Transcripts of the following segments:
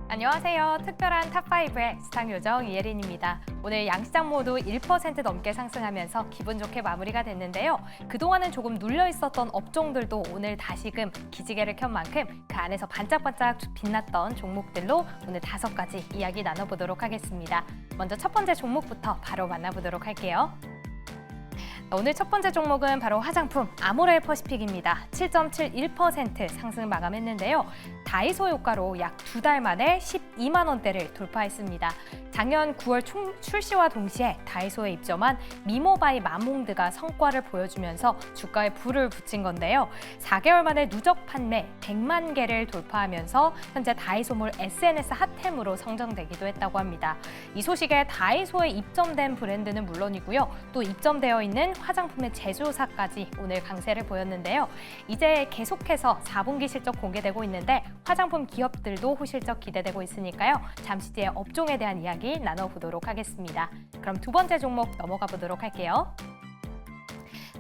안녕하세요. 특별한 탑5의 시장요정 이예린입니다. 오늘 양시장 모두 1% 넘게 상승하면서 기분 좋게 마무리가 됐는데요. 그동안은 조금 눌려 있었던 업종들도 오늘 다시금 기지개를 켠 만큼 그 안에서 반짝반짝 빛났던 종목들로 오늘 5가지 이야기 나눠보도록 하겠습니다. 먼저 첫 번째 종목부터 바로 만나보도록 할게요. 오늘 첫 번째 종목은 바로 화장품 아모레 퍼시픽입니다. 7.71% 상승 마감했는데요. 다이소 효과로 약 2달 만에 12만 원대를 돌파했습니다. 작년 9월 출시와 동시에 다이소에 입점한 미모바이 마몽드가 성과를 보여주면서 주가에 불을 붙인 건데요. 4개월 만에 누적 판매 100만 개를 돌파하면서 현재 다이소몰 SNS 핫템으로 선정되기도 했다고 합니다. 이 소식에 다이소에 입점된 브랜드는 물론이고요. 또 입점되어 있는 화장품의 제조사까지 오늘 강세를 보였는데요. 이제 계속해서 4분기 실적 공개되고 있는데 화장품 기업들도 호실적 기대되고 있으니까요. 잠시 뒤에 업종에 대한 이야기 나눠보도록 하겠습니다. 그럼 두 번째 종목 넘어가 보도록 할게요.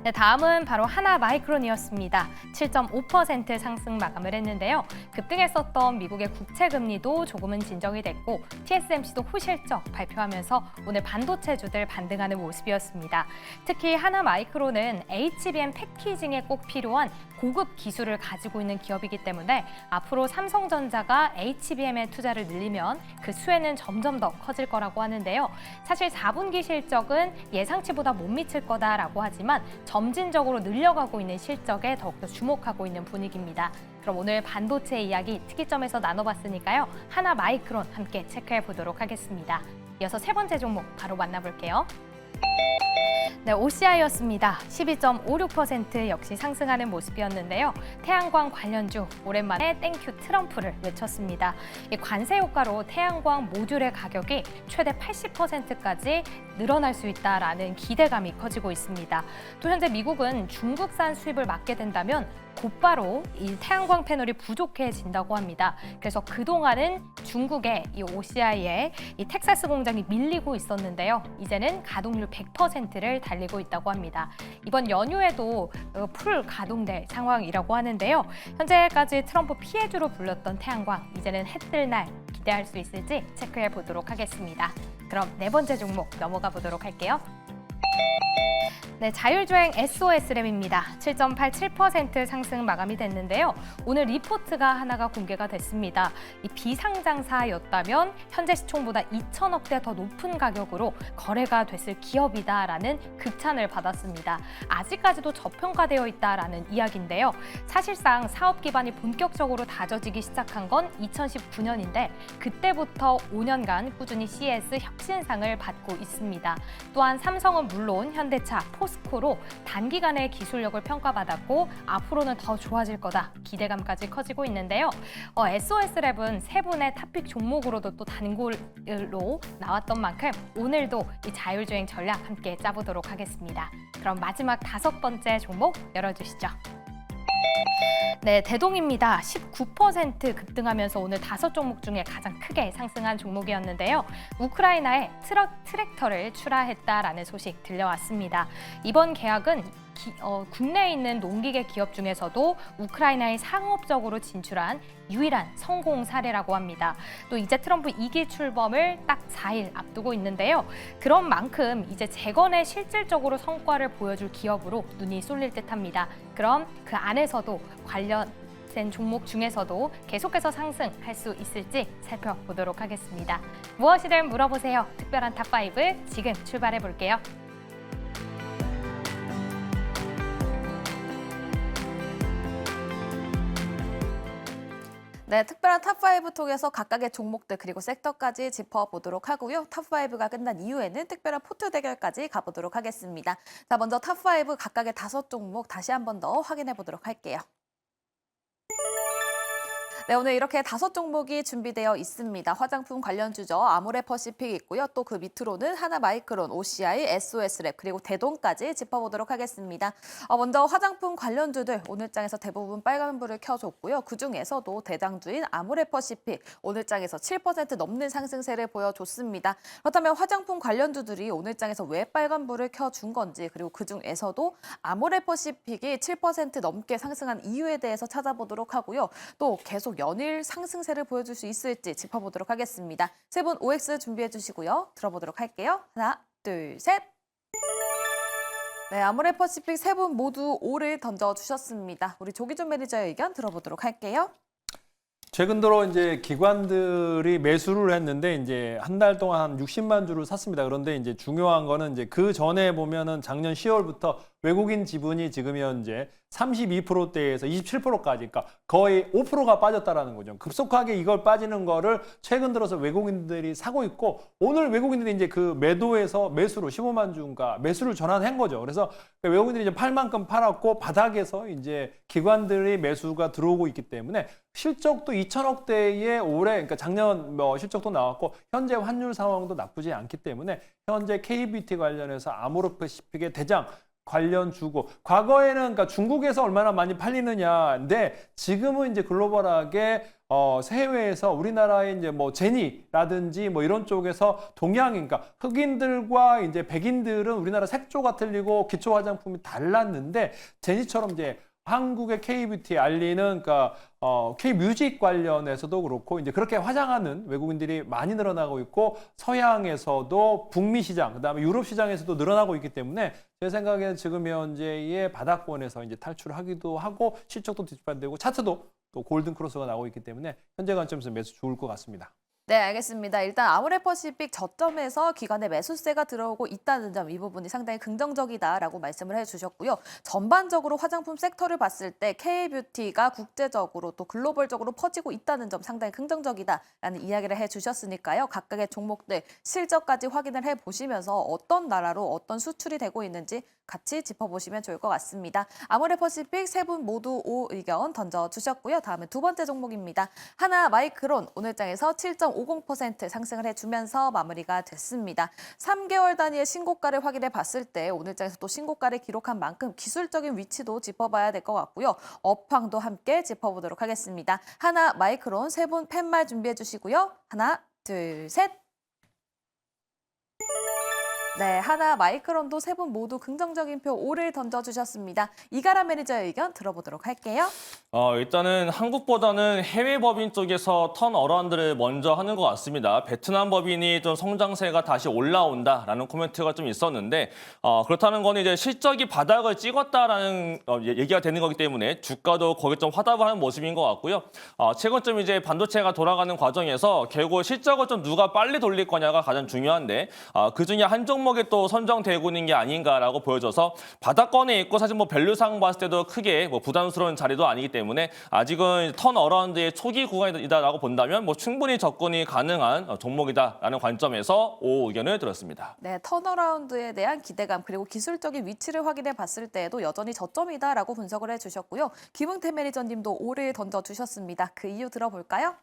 네, 다음은 바로 하나마이크론이었습니다. 7.5% 상승 마감을 했는데요. 급등했었던 미국의 국채 금리도 조금은 진정이 됐고 TSMC도 호실적 발표하면서 오늘 반도체주들 반등하는 모습이었습니다. 특히 하나마이크론은 HBM 패키징에 꼭 필요한 고급 기술을 가지고 있는 기업이기 때문에 앞으로 삼성전자가 HBM에 투자를 늘리면 그 수혜는 점점 더 커질 거라고 하는데요. 사실 4분기 실적은 예상치보다 못 미칠 거다라고 하지만 점진적으로 늘려가고 있는 실적에 더욱더 주목하고 있는 분위기입니다. 그럼 오늘 반도체 이야기 특이점에서 나눠봤으니까요. 하나마이크론 함께 체크해 보도록 하겠습니다. 이어서 세 번째 종목 바로 만나볼게요. 네, OCI였습니다. 12.56% 역시 상승하는 모습이었는데요. 태양광 관련주 오랜만에 땡큐 트럼프를 외쳤습니다. 이 관세 효과로 태양광 모듈의 가격이 최대 80%까지 늘어날 수 있다라는 기대감이 커지고 있습니다. 또 현재 미국은 중국산 수입을 막게 된다면 곧바로 이 태양광 패널이 부족해진다고 합니다. 그래서 그동안은 중국의 이 OCI의 이 텍사스 공장이 밀리고 있었는데요. 이제는 가동률 100%를 달리고 있다고 합니다. 이번 연휴에도 풀 가동될 상황이라고 하는데요. 현재까지 트럼프 피해주로 불렸던 태양광, 이제는 해 뜰 날 기대할 수 있을지 체크해 보도록 하겠습니다. 그럼 네 번째 종목 넘어가 보도록 할게요. 네, 자율주행 SOS랩입니다. 7.87% 상승 마감이 됐는데요. 오늘 리포트가 하나가 공개가 됐습니다. 이 비상장사였다면 현재 시총보다 2천억대 더 높은 가격으로 거래가 됐을 기업이다라는 극찬을 받았습니다. 아직까지도 저평가되어 있다라는 이야기인데요. 사실상 사업 기반이 본격적으로 다져지기 시작한 건 2019년인데 그때부터 5년간 꾸준히 CES 혁신상을 받고 있습니다. 또한 삼성은 물론 현대차, 포스코로 단기간에 기술력을 평가받았고 앞으로는 더 좋아질 거다 기대감까지 커지고 있는데요. SOS랩은 세 분의 탑픽 종목으로도 또 단골로 나왔던 만큼 오늘도 이 자율주행 전략 함께 짜보도록 하겠습니다. 그럼 마지막 5번째 종목 열어주시죠. 네, 대동입니다. 19% 급등하면서 오늘 5종목 중에 가장 크게 상승한 종목이었는데요. 우크라이나에 트랙터를 출하했다라는 소식 들려왔습니다. 이번 계약은 국내에 있는 농기계 기업 중에서도 우크라이나에 상업적으로 진출한 유일한 성공 사례라고 합니다. 또 이제 트럼프 2기 출범을 딱 4일 앞두고 있는데요. 그런 만큼 이제 재건에 실질적으로 성과를 보여줄 기업으로 눈이 쏠릴 듯합니다. 그럼 그 안에서도 관련된 종목 중에서도 계속해서 상승할 수 있을지 살펴보도록 하겠습니다. 무엇이든 물어보세요. 특별한 탑5 지금 출발해 볼게요. 네, 특별한 탑5 통해서 각각의 종목들 그리고 섹터까지 짚어보도록 하고요. 탑5가 끝난 이후에는 특별한 포트 대결까지 가보도록 하겠습니다. 자, 먼저 탑5 각각의 5종목 다시 한 번 더 확인해 보도록 할게요. 네, 오늘 이렇게 5종목이 준비되어 있습니다. 화장품 관련주죠. 아모레 퍼시픽 있고요. 또 그 밑으로는 하나마이크론, OCI, SOS랩 그리고 대동까지 짚어보도록 하겠습니다. 먼저 화장품 관련주들 오늘장에서 대부분 빨간불을 켜줬고요. 그중에서도 대장주인 아모레 퍼시픽 오늘장에서 7% 넘는 상승세를 보여줬습니다. 그렇다면 화장품 관련주들이 오늘장에서 왜 빨간불을 켜준 건지 그리고 그중에서도 아모레 퍼시픽이 7% 넘게 상승한 이유에 대해서 찾아보도록 하고요. 또 계속 계속 연일 상승세를 보여줄 수 있을지 짚어보도록 하겠습니다. 세 분 OX 준비해 주시고요. 들어보도록 할게요. 하나, 둘, 셋. 네, 아모레퍼시픽 세 분 모두 O를 던져주셨습니다. 우리 조기준 매니저의 의견 들어보도록 할게요. 최근 들어 이제 기관들이 매수를 했는데 이제 한 달 동안 한 60만 주를 샀습니다. 그런데 이제 중요한 거는 이제 그 전에 보면은 작년 10월부터 외국인 지분이 지금 현재 32%대에서 27%까지, 그러니까 거의 5%가 빠졌다라는 거죠. 급속하게 이걸 빠지는 거를 최근 들어서 외국인들이 사고 있고, 오늘 외국인들이 이제 그 매도에서 매수로 15만 주가 매수를 전환한 거죠. 그래서 외국인들이 이제 팔 만큼 팔았고 바닥에서 이제 기관들이 매수가 들어오고 있기 때문에 실적도 2천억 대의 올해, 그러니까 작년 실적도 나왔고 현재 환율 상황도 나쁘지 않기 때문에 현재 KBT 관련해서 아모레퍼시픽의 대장 관련 주고, 과거에는 그러니까 중국에서 얼마나 많이 팔리느냐인데 지금은 이제 글로벌하게 해외에서 우리나라의 이제 뭐 제니라든지 뭐 이런 쪽에서 동양, 그러니까 흑인들과 이제 백인들은 우리나라 색조가 틀리고 기초 화장품이 달랐는데 제니처럼 이제 한국의 K뷰티 알리는, 그러니까 K뮤직 관련해서도 그렇고 이제 그렇게 화장하는 외국인들이 많이 늘어나고 있고, 서양에서도 북미 시장, 그다음에 유럽 시장에서도 늘어나고 있기 때문에 제 생각에는 지금 현재의 바닥권에서 이제 탈출하기도 하고 실적도 뒷받되고 차트도 또 골든 크로스가 나오고 있기 때문에 현재 관점에서 매수 좋을 것 같습니다. 네, 알겠습니다. 일단 아모레퍼시픽 저점에서 기관의 매수세가 들어오고 있다는 점, 이 부분이 상당히 긍정적이다라고 말씀을 해주셨고요. 전반적으로 화장품 섹터를 봤을 때 K뷰티가 국제적으로 또 글로벌적으로 퍼지고 있다는 점 상당히 긍정적이다라는 이야기를 해주셨으니까요. 각각의 종목들 실적까지 확인을 해보시면서 어떤 나라로 어떤 수출이 되고 있는지 같이 짚어보시면 좋을 것 같습니다. 아모레퍼시픽 세 분 모두 O 의견 던져주셨고요. 다음은 두 번째 종목입니다. 하나마이크론 오늘장에서 7.50% 상승을 해주면서 마무리가 됐습니다. 3개월 단위의 신고가를 확인해 봤을 때 오늘장에서 또 신고가를 기록한 만큼 기술적인 위치도 짚어봐야 될 것 같고요. 업황도 함께 짚어보도록 하겠습니다. 하나마이크론 세 분 팻말 준비해 주시고요. 하나, 둘, 셋. 네, 하나마이크론도 세 분 모두 긍정적인 표 O를 던져주셨습니다. 이가람 매니저의 의견 들어보도록 할게요. 일단은 한국보다는 해외 법인 쪽에서 턴어라운드를 먼저 하는 것 같습니다. 베트남 법인이 좀 성장세가 다시 올라온다라는 코멘트가 좀 있었는데, 그렇다는 건 이제 실적이 바닥을 찍었다라는 얘기가 되는 거기 때문에 주가도 거기에 좀 화답을 하는 모습인 것 같고요. 최근 좀 이제 반도체가 돌아가는 과정에서 결국 실적을 좀 누가 빨리 돌릴 거냐가 가장 중요한데, 그중에 한 종목에 또 선정되고 있는 게 아닌가라고 보여져서 바닥권에 있고, 사실 뭐 밸류상 봤을 때도 크게 뭐 부담스러운 자리도 아니기 때문에 아직은 턴어라운드의 초기 구간이다라고 본다면 뭐 충분히 접근이 가능한 종목이다라는 관점에서 O 의견을 들었습니다. 네, 턴어라운드에 대한 기대감 그리고 기술적인 위치를 확인해 봤을 때에도 여전히 저점이다라고 분석을 해주셨고요. 김흥태 매니저님도 O를 던져주셨습니다. 그 이유 들어볼까요?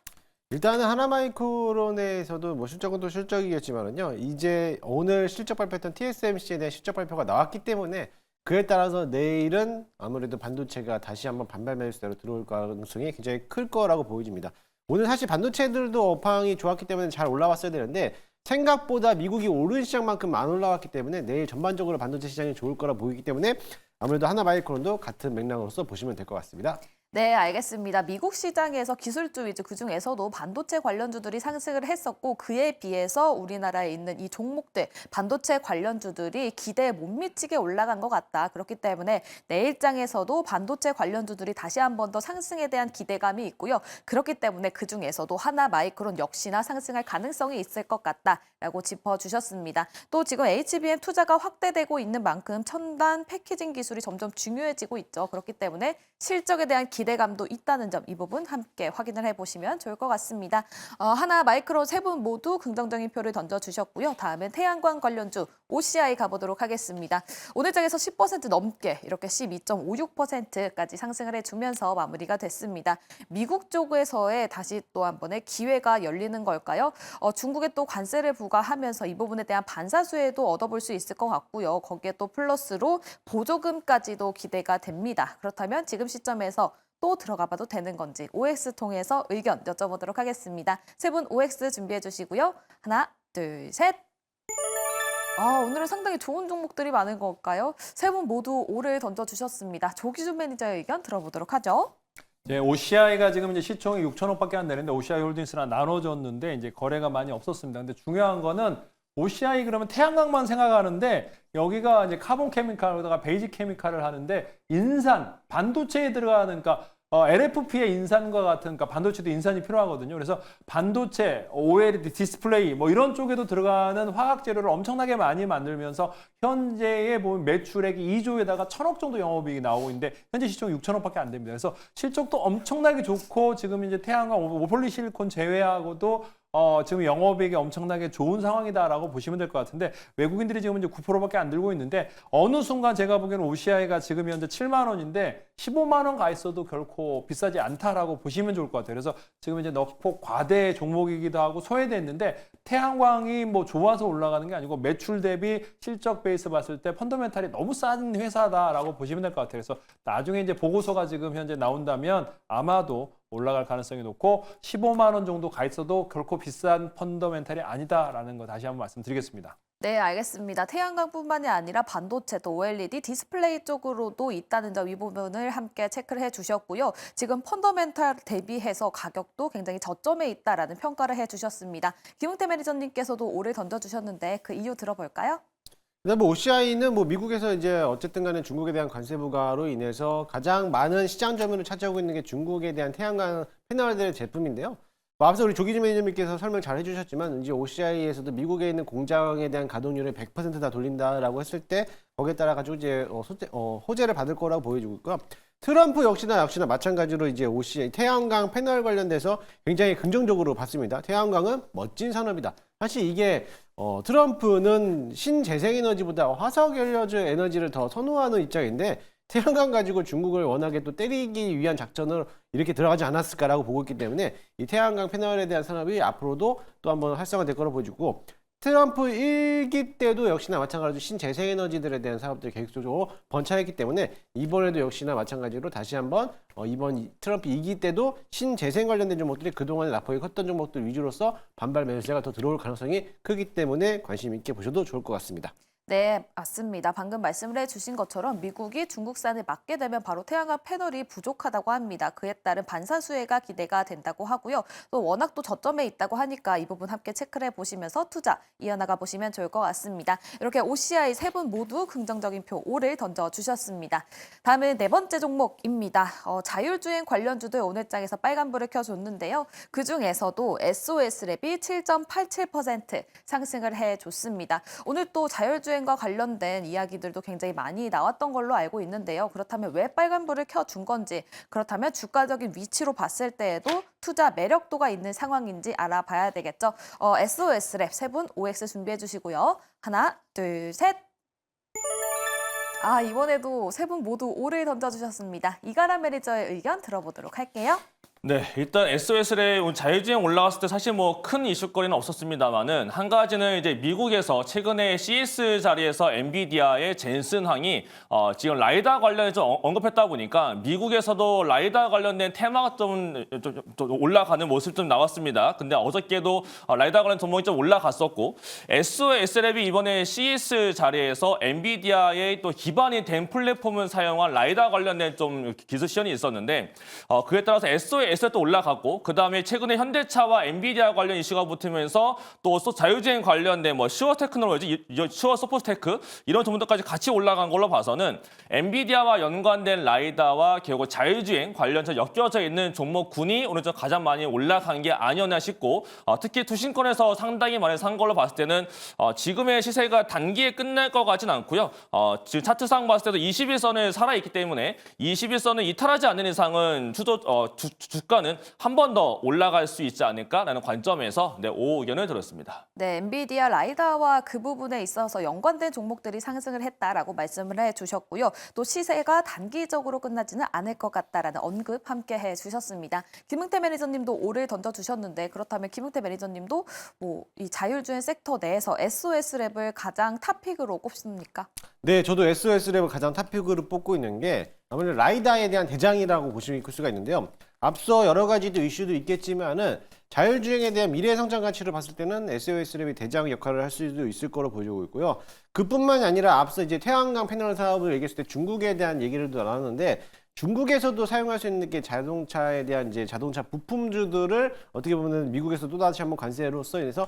일단은 하나마이크론에서도 뭐 실적은 또 실적이겠지만은요, 이제 오늘 실적 발표했던 TSMC에 대한 실적 발표가 나왔기 때문에 그에 따라서 내일은 아무래도 반도체가 다시 한번 반발 매수세로 들어올 가능성이 굉장히 클 거라고 보여집니다. 오늘 사실 반도체들도 업황이 좋았기 때문에 잘 올라왔어야 되는데 생각보다 미국이 오른 시장만큼 안 올라왔기 때문에 내일 전반적으로 반도체 시장이 좋을 거라 보이기 때문에 아무래도 하나마이크론도 같은 맥락으로서 보시면 될 것 같습니다. 네, 알겠습니다. 미국 시장에서 기술주 위주 그중에서도 반도체 관련주들이 상승을 했었고 그에 비해서 우리나라에 있는 이 종목들, 반도체 관련주들이 기대에 못 미치게 올라간 것 같다. 그렇기 때문에 내일장에서도 반도체 관련주들이 다시 한 번 더 상승에 대한 기대감이 있고요. 그렇기 때문에 그중에서도 하나마이크론 역시나 상승할 가능성이 있을 것 같다라고 짚어주셨습니다. 또 지금 HBM 투자가 확대되고 있는 만큼 첨단 패키징 기술이 점점 중요해지고 있죠. 그렇기 때문에 실적에 대한 기대감도 있다는 점, 이 부분 함께 확인을 해보시면 좋을 것 같습니다. 하나마이크론 세 분 모두 긍정적인 표를 던져주셨고요. 다음은 태양광 관련주 OCI 가보도록 하겠습니다. 오늘장에서 10% 넘게 이렇게 12.56%까지 상승을 해주면서 마무리가 됐습니다. 미국 쪽에서의 다시 또 한 번의 기회가 열리는 걸까요? 중국에 또 관세를 부과하면서 이 부분에 대한 반사수혜도 얻어볼 수 있을 것 같고요. 거기에 또 플러스로 보조금까지도 기대가 됩니다. 그렇다면 지금 시점에서 또 들어가 봐도 되는 건지 OX 통해서 의견 여쭤보도록 하겠습니다. 세 분 OX 준비해 주시고요. 하나, 둘, 셋. 오늘은 상당히 좋은 종목들이 많은 걸까요? 세 분 모두 O를 던져주셨습니다. 조기준 매니저의 의견 들어보도록 하죠. 이제 OCI가 지금 이제 시총이 6천억밖에 안 되는데 OCI 홀딩스랑 나눠졌는데 이제 거래가 많이 없었습니다. 근데 중요한 거는 OCI 그러면 태양광만 생각하는데 여기가 이제 카본 케미칼에다가 베이직 케미칼을 하는데 인산, 반도체에 들어가는 그러니까 LFP의 인산과 같은 그러니까 반도체도 인산이 필요하거든요. 그래서 반도체, OLED 디스플레이 뭐 이런 쪽에도 들어가는 화학 재료를 엄청나게 많이 만들면서 현재의 보면 매출액이 2조에다가 1,000억 정도 영업이익이 나오고 있는데 현재 시총 6천억밖에 안 됩니다. 그래서 실적도 엄청나게 좋고 지금 이제 태양광 오폴리실리콘 제외하고도 지금 영업이익이 엄청나게 좋은 상황이다라고 보시면 될 것 같은데 외국인들이 지금 이제 9%밖에 안 들고 있는데 어느 순간 제가 보기에는 OCI가 지금 현재 7만 원인데 15만 원 가 있어도 결코 비싸지 않다라고 보시면 좋을 것 같아요. 그래서 지금 이제 넉폭 과대 종목이기도 하고 소외됐는데 태양광이 뭐 좋아서 올라가는 게 아니고 매출 대비 실적 베이스 봤을 때 펀더멘탈이 너무 싼 회사다라고 보시면 될 것 같아요. 그래서 나중에 이제 보고서가 지금 현재 나온다면 아마도 올라갈 가능성이 높고 15만 원 정도 가 있어도 결코 비싼 펀더멘탈이 아니다라는 거 다시 한번 말씀드리겠습니다. 네, 알겠습니다. 태양광뿐만이 아니라 반도체 또 OLED 디스플레이 쪽으로도 있다는 점 이 부분을 함께 체크를 해주셨고요. 지금 펀더멘탈 대비해서 가격도 굉장히 저점에 있다라는 평가를 해주셨습니다. 김웅태 매니저님께서도 오를 던져주셨는데 그 이유 들어볼까요? 근데 뭐 OCI는 뭐 미국에서 이제 어쨌든 간에 중국에 대한 관세 부과로 인해서 가장 많은 시장 점유율을 차지하고 있는 게 중국에 대한 태양광 패널들의 제품인데요. 뭐 앞서 우리 조기진 매니저님께서 설명 잘 해주셨지만 이제 OCI에서도 미국에 있는 공장에 대한 가동률을 100% 다 돌린다라고 했을 때 거기에 따라 가지고 이제 호재를 받을 거라고 보여지고 있고요. 트럼프 역시나 마찬가지로 이제 OCI 태양광 패널 관련돼서 굉장히 긍정적으로 봤습니다. 태양광은 멋진 산업이다. 사실 이게 트럼프는 신재생에너지보다 화석연료 에너지를 더 선호하는 입장인데 태양광 가지고 중국을 워낙에 또 때리기 위한 작전을 이렇게 들어가지 않았을까라고 보고 있기 때문에 이 태양광 패널에 대한 산업이 앞으로도 또 한번 활성화될 거라고 보여지고 트럼프 1기 때도 역시나 마찬가지로 신재생에너지들에 대한 사업들이 계속적으로 번창했기 때문에 이번에도 역시나 마찬가지로 다시 한번 이번 트럼프 2기 때도 신재생 관련된 종목들이 그동안에 낙폭이 컸던 종목들 위주로서 반발 매수세가 더 들어올 가능성이 크기 때문에 관심 있게 보셔도 좋을 것 같습니다. 네, 맞습니다. 방금 말씀을 해주신 것처럼 미국이 중국산을 막게 되면 바로 태양광 패널이 부족하다고 합니다. 그에 따른 반사수혜가 기대가 된다고 하고요. 또 워낙 또 저점에 있다고 하니까 이 부분 함께 체크를 해보시면서 투자 이어나가 보시면 좋을 것 같습니다. 이렇게 OCI 세 분 모두 긍정적인 표 5를 던져주셨습니다. 다음은 네 번째 종목입니다. 자율주행 관련주들 오늘장에서 빨간불을 켜줬는데요. 그중에서도 SOS랩이 7.87% 상승을 해줬습니다. 오늘 또 자율주행과 관련된 이야기들도 굉장히 많이 나왔던 걸로 알고 있는데요. 그렇다면 왜 빨간불을 켜준 건지, 그렇다면 주가적인 위치로 봤을 때에도 투자 매력도가 있는 상황인지 알아봐야 되겠죠. SOS랩 세 분 OX 준비해 주시고요. 하나, 둘, 셋. 이번에도 세 분 모두 5를 던져주셨습니다. 이가람 매니저의 의견 들어보도록 할게요. 네, 일단 SOS의 자율주행 올라갔을 때 사실 뭐 큰 이슈거리는 없었습니다만은 한 가지는 이제 미국에서 최근에 CES 자리에서 엔비디아의 젠슨 황이 지금 라이다 관련해 좀 언급했다 보니까 미국에서도 라이다 관련된 테마가 좀 올라가는 모습 좀 나왔습니다. 근데 어저께도 라이다 관련 종목이 좀 올라갔었고 SOS랩이 이번에 CES 자리에서 엔비디아의 또 기반이 된 플랫폼을 사용한 라이다 관련된 좀 기술 시연이 있었는데 그에 따라서 SOS도 올라갔고 그다음에 최근에 현대차와 엔비디아 관련 이슈가 붙으면서 또 자율주행 관련된 뭐 슈어 테크놀로지, 슈어 소포스테크 이런 종목들까지 같이 올라간 걸로 봐서는 엔비디아와 연관된 라이다와 결국 자율주행 관련해서 엮여져 있는 종목군이 오늘 좀 가장 많이 올라간 게 아니었나 싶고 특히 투신권에서 상당히 많이 산 걸로 봤을 때는 지금의 시세가 단기에 끝날 것 같진 않고요. 지금 차트상 봤을 때도 21선을 살아있기 때문에 21선을 이탈하지 않는 이상은 주가는 한 번 더 올라갈 수 있지 않을까라는 관점에서 오 의견을 들었습니다. 네, 엔비디아 라이다와 그 부분에 있어서 연관된 종목들이 상승을 했다라고 말씀을 해주셨고요. 또 시세가 단기적으로 끝나지는 않을 것 같다라는 언급 함께 해주셨습니다. 김웅태 매니저님도 5를 던져주셨는데 그렇다면 김웅태 매니저님도 뭐 이 자율주행 섹터 내에서 SOS랩을 가장 탑픽으로 꼽습니까? 네, 저도 SOS랩을 가장 탑픽으로 뽑고 있는 게 아무래도 라이다에 대한 대장이라고 보실 수가 있는데요. 앞서 여러 가지도 이슈도 있겠지만은 자율주행에 대한 미래 성장 가치를 봤을 때는 SOS랩이 대장 역할을 할 수도 있을 거로 보여지고 있고요. 그뿐만이 아니라 앞서 이제 태양광 패널 사업을 얘기했을 때 중국에 대한 얘기를 나눴는데 중국에서도 사용할 수 있는 게 자동차에 대한 이제 자동차 부품주들을 어떻게 보면 미국에서 또 다시 한번 관세로서 인해서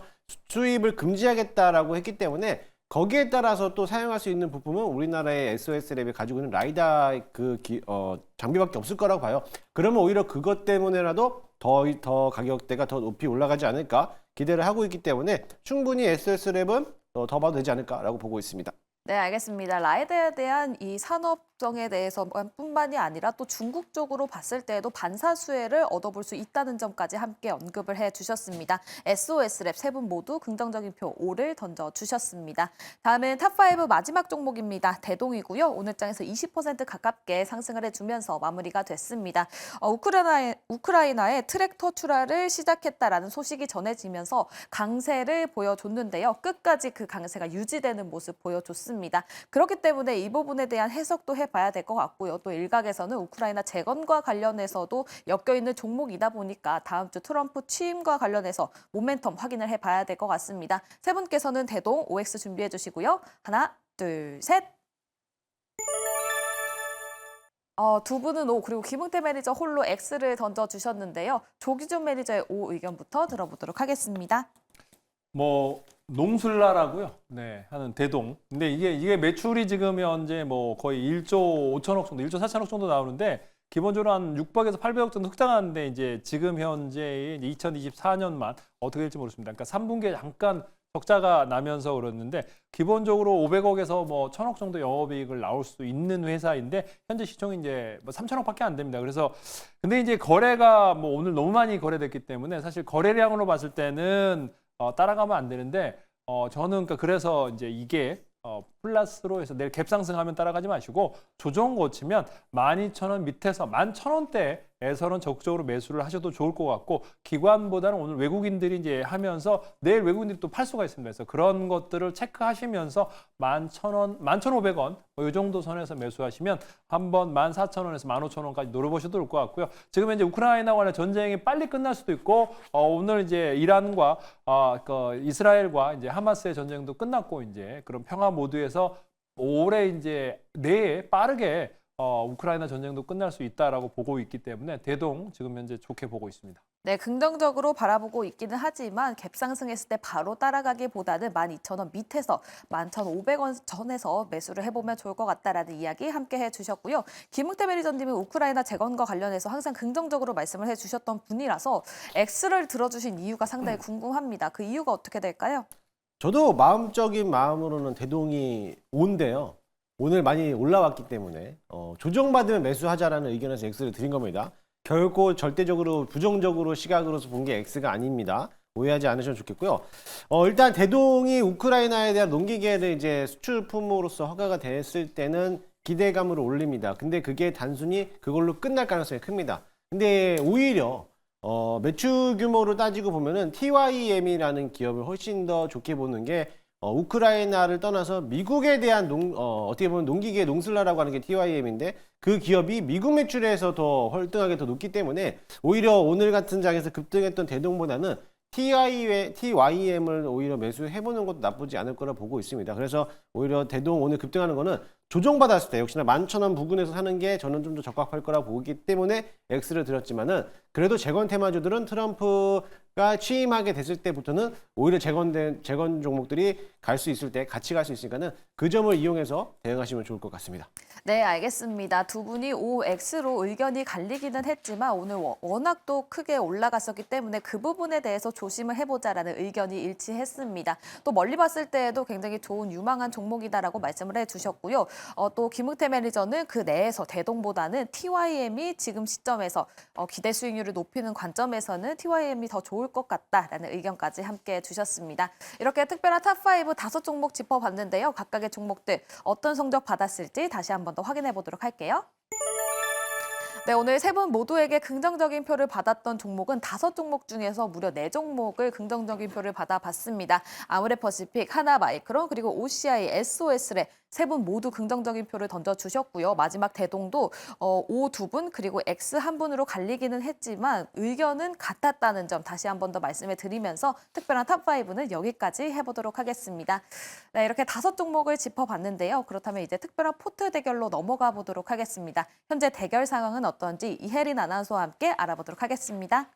수입을 금지하겠다라고 했기 때문에 거기에 따라서 또 사용할 수 있는 부품은 우리나라의 SOS랩이 가지고 있는 라이다 장비밖에 없을 거라고 봐요. 그러면 오히려 그것 때문에라도 더 가격대가 더 높이 올라가지 않을까 기대를 하고 있기 때문에 충분히 SOS랩은 더 봐도 되지 않을까라고 보고 있습니다. 네, 알겠습니다. 라이드에 대한 이 산업성에 대해서뿐만이 아니라 또 중국 쪽으로 봤을 때에도 반사수혜를 얻어볼 수 있다는 점까지 함께 언급을 해주셨습니다. SOS랩 세 분 모두 긍정적인 표 5를 던져주셨습니다. 다음은 탑5 마지막 종목입니다. 대동이고요. 오늘 장에서 20% 가깝게 상승을 해주면서 마무리가 됐습니다. 우크라이나의 트랙터 출하를 시작했다라는 소식이 전해지면서 강세를 보여줬는데요. 끝까지 그 강세가 유지되는 모습 보여줬습니다. 그렇기 때문에 이 부분에 대한 해석도 해봐야 될 것 같고요. 또 일각에서는 우크라이나 재건과 관련해서도 엮여있는 종목이다 보니까 다음 주 트럼프 취임과 관련해서 모멘텀 확인을 해봐야 될 것 같습니다. 세 분께서는 대동 OX 준비해 주시고요. 하나, 둘, 셋. 두 분은 O 그리고 김웅태 매니저 홀로 X를 던져주셨는데요. 조기준 매니저의 O 의견부터 들어보도록 하겠습니다. 뭐 농술라라고요. 네, 하는 대동. 근데 이게 매출이 지금 현재 뭐 거의 1조 5천억 정도, 1조 4천억 정도 나오는데 기본적으로 한 600에서 800억 정도 흑당하는데 이제 지금 현재 2024년만 어떻게 될지 모르겠습니다. 그러니까 3분기에 잠깐 적자가 나면서 그랬는데 기본적으로 500억에서 뭐 1,000억 정도 영업이익을 나올 수 있는 회사인데 현재 시총이 이제 뭐 3천억밖에 안 됩니다. 그래서 근데 이제 거래가 뭐 오늘 너무 많이 거래됐기 때문에 사실 거래량으로 봤을 때는 따라가면 안 되는데 저는 그래서 이제 이게 플러스로 해서 내일 갭 상승하면 따라가지 마시고 조정 거치면 12,000원 밑에서 11,000원대에서는 적극적으로 매수를 하셔도 좋을 것 같고 기관보다는 오늘 외국인들이 이제 하면서 내일 외국인들이 또 팔 수가 있습니다. 그래서 그런 것들을 체크하시면서 11,000원, 11,500원 이 정도 선에서 매수하시면 한번 14,000원에서 15,000원까지 노려보셔도 좋을 것 같고요. 지금 현재 우크라이나 관련 전쟁이 빨리 끝날 수도 있고 오늘 이제 이란과 이스라엘과 이제 하마스의 전쟁도 끝났고 이제 그런 평화 모드에서 올해 이제 내에 빠르게 우크라이나 전쟁도 끝날 수 있다라고 보고 있기 때문에 대동 지금 현재 좋게 보고 있습니다. 네, 긍정적으로 바라보고 있기는 하지만 갭 상승했을 때 바로 따라가기보다는 12,000원 밑에서 11,500원 전에서 매수를 해보면 좋을 것 같다라는 이야기 함께 해주셨고요. 김웅태 매니저님은 우크라이나 재건과 관련해서 항상 긍정적으로 말씀을 해주셨던 분이라서 X를 들어주신 이유가 상당히 궁금합니다. 그 이유가 어떻게 될까요? 저도 마음적인 마음으로는 대동이 온데요. 오늘 많이 올라왔기 때문에 조정받으면 매수하자라는 의견에서 X를 드린 겁니다. 결코 절대적으로 부정적으로 시각으로서 본 게 X가 아닙니다. 오해하지 않으셔도 좋겠고요. 일단 대동이 우크라이나에 대한 농기계를 이제 수출품으로서 허가가 됐을 때는 기대감을 올립니다. 근데 그게 단순히 그걸로 끝날 가능성이 큽니다. 근데 오히려 매출 규모로 따지고 보면은 TYM이라는 기업을 훨씬 더 좋게 보는 게 우크라이나를 떠나서 미국에 대한 어떻게 보면 농기계 농슬라라고 하는 게 TYM인데 그 기업이 미국 매출에서 더 월등하게 더 높기 때문에 오히려 오늘 같은 장에서 급등했던 대동보다는 TYM을 오히려 매수해보는 것도 나쁘지 않을 거라 보고 있습니다. 그래서 오히려 대동 오늘 급등하는 거는 조정받았을 때 역시나 11,000원 부근에서 사는 게 저는 좀 더 적합할 거라 보기 때문에 X를 드렸지만은 그래도 재건 테마주들은 트럼프가 취임하게 됐을 때부터는 오히려 재건 종목들이 갈 수 있을 때 같이 갈 수 있으니까는 그 점을 이용해서 대응하시면 좋을 것 같습니다. 네, 알겠습니다. 두 분이 OX로 의견이 갈리기는 했지만 오늘 워낙 또 크게 올라갔었기 때문에 그 부분에 대해서 조심을 해보자라는 의견이 일치했습니다. 또 멀리 봤을 때에도 굉장히 좋은 유망한 종목이다라고 말씀을 해주셨고요. 또 김웅태 매니저는 그 내에서 대동보다는 TYM이 지금 시점에서 기대 수익률을 높이는 관점에서는 TYM이 더 좋을 것 같다라는 의견까지 함께 해주셨습니다. 이렇게 특별한 탑5 5종목 짚어봤는데요. 각각의 종목들 어떤 성적 받았을지 다시 한 번 더 확인해 보도록 할게요. 네, 오늘 세 분 모두에게 긍정적인 표를 받았던 종목은 5종목 중에서 무려 4종목을 긍정적인 표를 받아봤습니다. 아모레퍼시픽, 하나마이크론, 그리고 OCI, SOS랩 세 분 모두 긍정적인 표를 던져주셨고요. 마지막 대동도 O 2분 그리고 X 1분으로 갈리기는 했지만 의견은 같았다는 점 다시 한 번 더 말씀을 드리면서 특별한 탑5는 여기까지 해보도록 하겠습니다. 네, 이렇게 5종목을 짚어봤는데요. 그렇다면 이제 특별한 포트 대결로 넘어가 보도록 하겠습니다. 현재 대결 상황은 어떤지 이혜린 아나운서와 함께 알아보도록 하겠습니다.